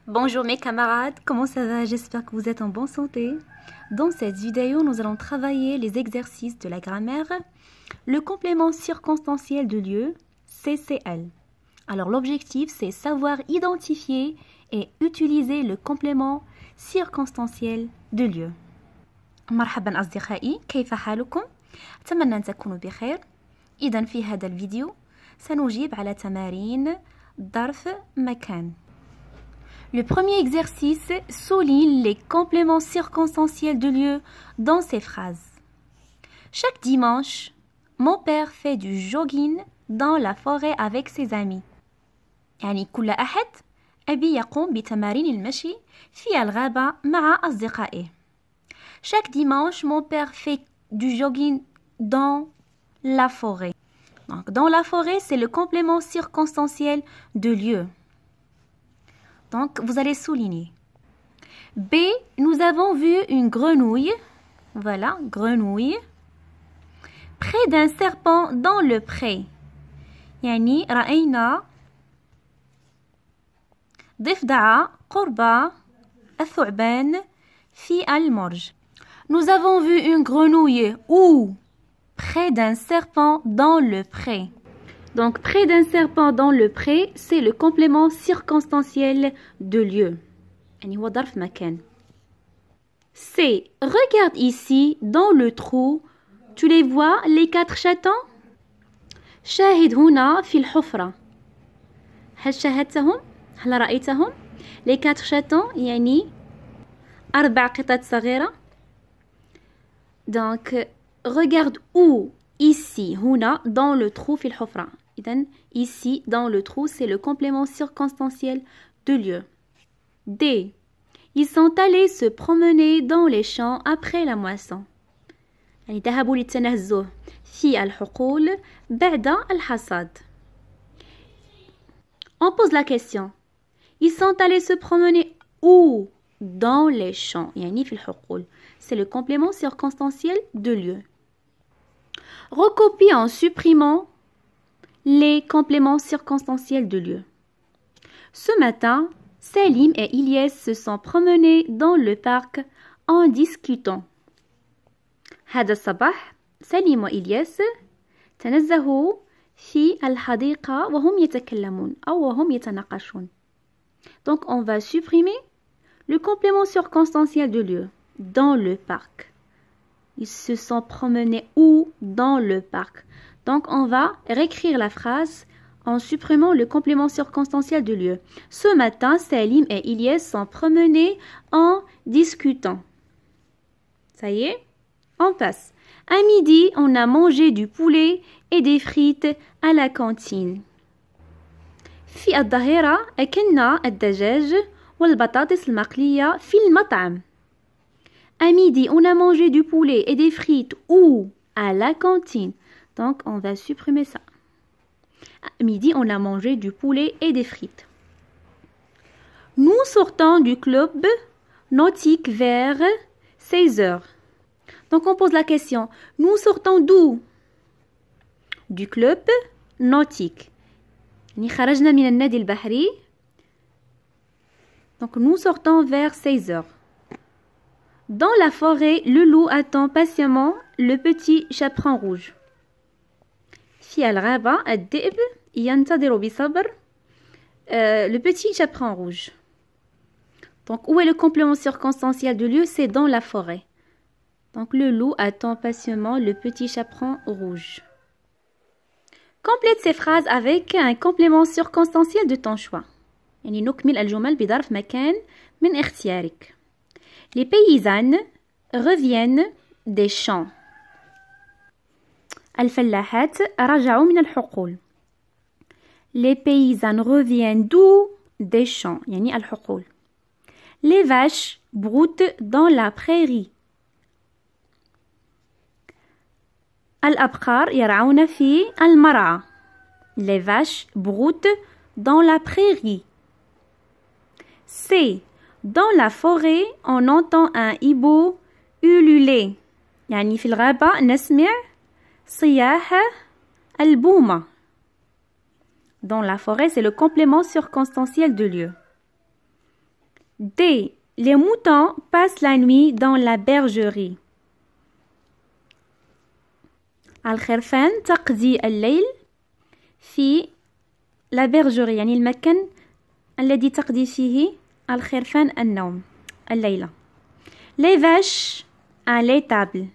Bonjour mes camarades, comment ça va? J'espère que vous êtes en bonne santé. Dans cette vidéo, nous allons travailler les exercices de la grammaire, le complément circonstanciel de lieu, CCL. Alors l'objectif, c'est savoir identifier et utiliser le complément circonstanciel de lieu. مرحبا أصدقائي، كيف حالكم؟ أتمنى أن تكونوا بخير. إذن في هذا الفيديو سنجيب على تمارين ظرف مكان. Le premier exercice souligne les compléments circonstanciels de lieu dans ces phrases. Chaque dimanche, mon père fait du jogging dans la forêt avec ses amis. يعني كل أحد أبي يقوم بتمارين المشي في الغابة مع أصدقائه. Chaque dimanche, mon père fait du jogging dans la forêt. Donc, dans la forêt, c'est le complément circonstanciel de lieu. Donc, vous allez souligner. B, nous avons vu une grenouille. Voilà, grenouille. Près d'un serpent dans le pré. يعني رأينا ضفدع قرب الثعبان في المرج. Nous avons vu une grenouille où? Près d'un serpent dans le pré. Donc, près d'un serpent dans le pré, c'est le complément circonstanciel de lieu. يعني هو ظرف مكان. C. Regarde ici, dans le trou. Tu les vois, les 4 chatons? شاهد هنا في الحفرة. هل شاهدتهم؟ هل رأيتهم؟ Les 4 chatons يعني 4 قطط صغيرة. Donc, regarde où? Ici, هنا, dans le trou في الحفرة. إذن, ici, dans le trou, c'est le complément circonstanciel de lieu. D. Ils sont allés se promener dans les champs après la moisson. يعني ذهبوا للتنزه في الحقول بعد الحصاد. On pose la question. Ils sont allés se promener où? Dans les champs. يعني في الحقول. C'est le complément circonstanciel de lieu. Recopie en supprimant les compléments circonstanciels de lieu. Ce matin, Salim et Ilyes se sont promenés dans le parc en discutant. هذا الصباح سليم وإلياس تنزهوا في الحديقة وهم يتكلمون أو وهم يتناقشون. Donc on va supprimer le complément circonstanciel de lieu. Dans le parc. Ils se sont promenés où? Dans le parc. Donc, on va réécrire la phrase en supprimant le complément circonstanciel de lieu. Ce matin, Salim et Ilyes sont promenés en discutant. Ça y est? On passe. À midi, on a mangé du poulet et des frites à la cantine. في الظهيرة أكلنا الدجاج والبطاطس المقلية في المطعم. À midi, on a mangé du poulet et des frites où? À la cantine. Donc, on va supprimer ça. À midi, on a mangé du poulet et des frites. Nous sortons du club nautique vers 16 heures. Donc, on pose la question. Nous sortons d'où? Du club nautique. خرجنا من النادي البحري. Donc, nous sortons vers 16 heures. Dans la forêt, le loup attend patiemment le petit chaperon rouge. في الغابة الذئب ينتظر بصبر le petit chaperon rouge. Donc, où est le complément circonstanciel de lieu? C'est dans la forêt. Donc, le loup attend patiemment le petit chaperon rouge. Complète ces phrases avec un complément circonstanciel de ton choix. يعني نكمل الجمل بظرف مكان من اختيارك. Les paysannes reviennent des champs. الفلاحات رجعوا من الحقول. Les paysannes reviennent d'où? Des champs. يعني الحقول. Les vaches broutent dans la prairie. الأبقار يرعون في المرعى. Les vaches broutent dans la prairie. C'est dans la forêt, on entend un hibou ululer. يعني في الغابة نسمع صياح البومة. Dans la forêt, c'est le complément circonstanciel de lieu. D. Les moutons passent la nuit dans la bergerie. الخرفان تقضي الليل في la bergerie يعني المكان الذي تقضي فيه الخرفان النوم الليلة. Les vaches à l'étable.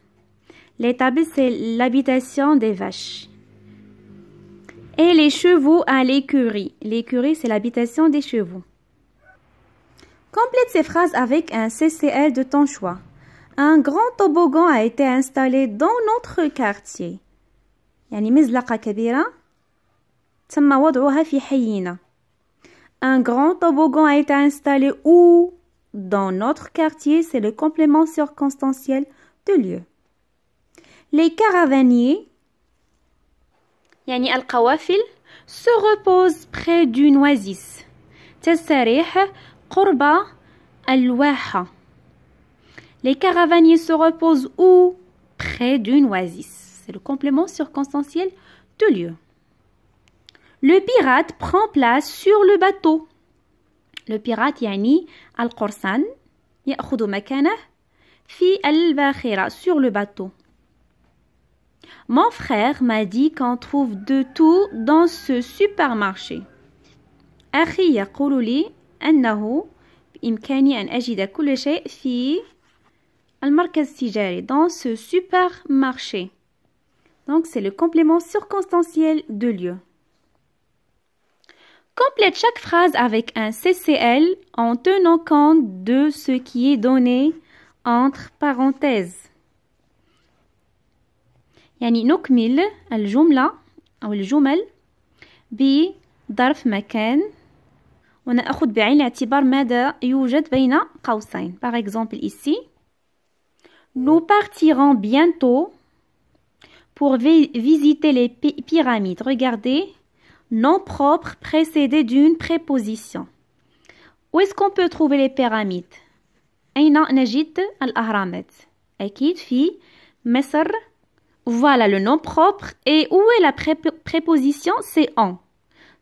L'étable c'est l'habitation des vaches. Et les chevaux à l'écurie. L'écurie c'est l'habitation des chevaux. Complète ces phrases avec un CCL de ton choix. Un grand toboggan a été installé dans notre quartier. يعني مزلقة كبيرة تم وضعها في حينا. Un grand toboggan a été installé où? Dans notre quartier, c'est le complément circonstanciel de lieu. Les caravaniers يعني القوافل se reposent près d'une oasis. تستريح قرب الواحة. Les caravaniers se reposent où? Près d'une oasis. C'est le complément circonstanciel de lieu. Le pirate prend place sur le bateau. Le pirate يعني القرصان يأخذ مكانه في الباخرة sur le bateau. Mon frère m'a dit qu'on trouve de tout dans ce supermarché. أخي يقول لي أنه بإمكاني أن أجد كل شيء في المركز التجاري dans ce supermarché. Donc c'est le complément circonstanciel de lieu. Complète chaque phrase avec un CCL en tenant compte de ce qui est donné entre parenthèses. يعني نكمل الجملة أو الجمل بظرف مكان ونأخذ بعين الاعتبار ماذا يوجد بين قوسين. Par exemple ici, nous partirons bientôt pour visiter les pyramides. Regardez, nom propre précédé d'une préposition. Où est-ce qu'on peut trouver les pyramides? أين نجد الأهرامات؟ أكيد في مصر. Voilà le nom propre. Et où est la préposition? C'est en.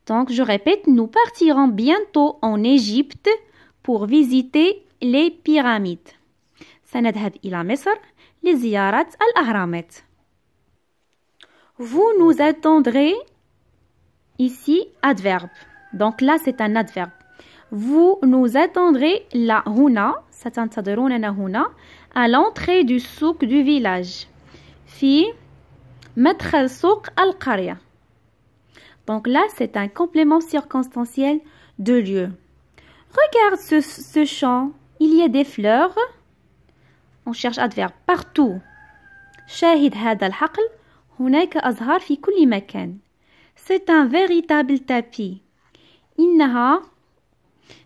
Donc je répète, nous partirons bientôt en Égypte pour visiter les pyramides. سنذهب إلى مصر لزيارة الأهرامات. Vous nous attendrez. Ici, adverbe. Donc là, c'est un adverbe. Vous nous attendrez là, هنا, ستنتظروننا هنا, à l'entrée du souk du village. في مدخل سوق القرية. Donc là, c'est un complément circonstanciel de lieu. Regarde ce champ. Il y a des fleurs. On cherche adverbe partout. شاهد هذا الحقل. هناك أزهار في كل مكان. C'est un véritable tapis. إنها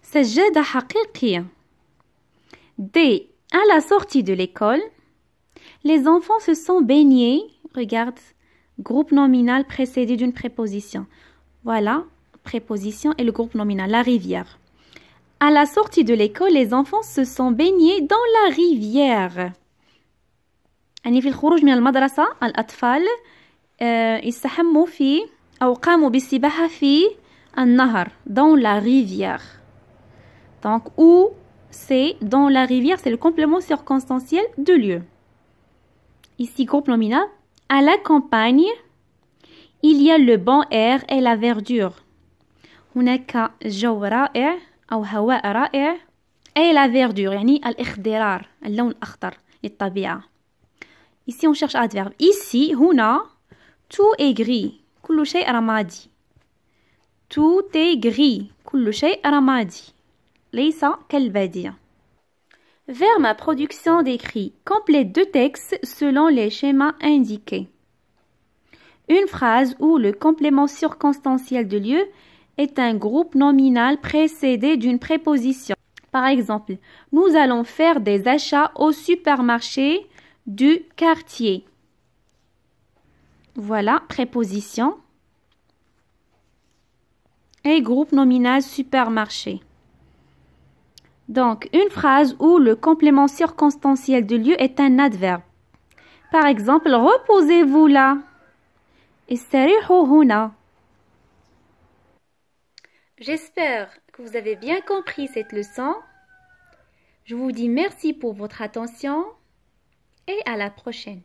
سجادة حقيقية. D. À la sortie de l'école, les enfants se sont baignés. Regarde, groupe nominal précédé d'une préposition. Voilà, préposition et le groupe nominal, la rivière. À la sortie de l'école, les enfants se sont baignés dans la rivière. يعني في الخروج من المدرسة الأطفال استحموا في أو قاموا بالسباحة في النهر dans la rivière. Donc où c'est dans la rivière, c'est le complément circonstanciel de lieu. Ici groupe nominal. À la campagne, il y a le bon air et la verdure. هناك جو رائع أو هواء رائع et la verdure يعني الإخضرار اللون الأخضر للطبيعة. Ici on cherche adverbe. Ici هنا tout est gris. كل شيء رمادي. Tout est gris. كل شيء رمادي. ليس كالبادية. Vers ma production d'écrit, complète deux textes selon les schémas indiqués. Une phrase où le complément circonstanciel de lieu est un groupe nominal précédé d'une préposition. Par exemple, nous allons faire des achats au supermarché du quartier. Voilà, préposition et groupe nominal supermarché. Donc, une phrase où le complément circonstanciel de lieu est un adverbe. Par exemple, reposez-vous là. استريحوا هنا. J'espère que vous avez bien compris cette leçon. Je vous dis merci pour votre attention et à la prochaine.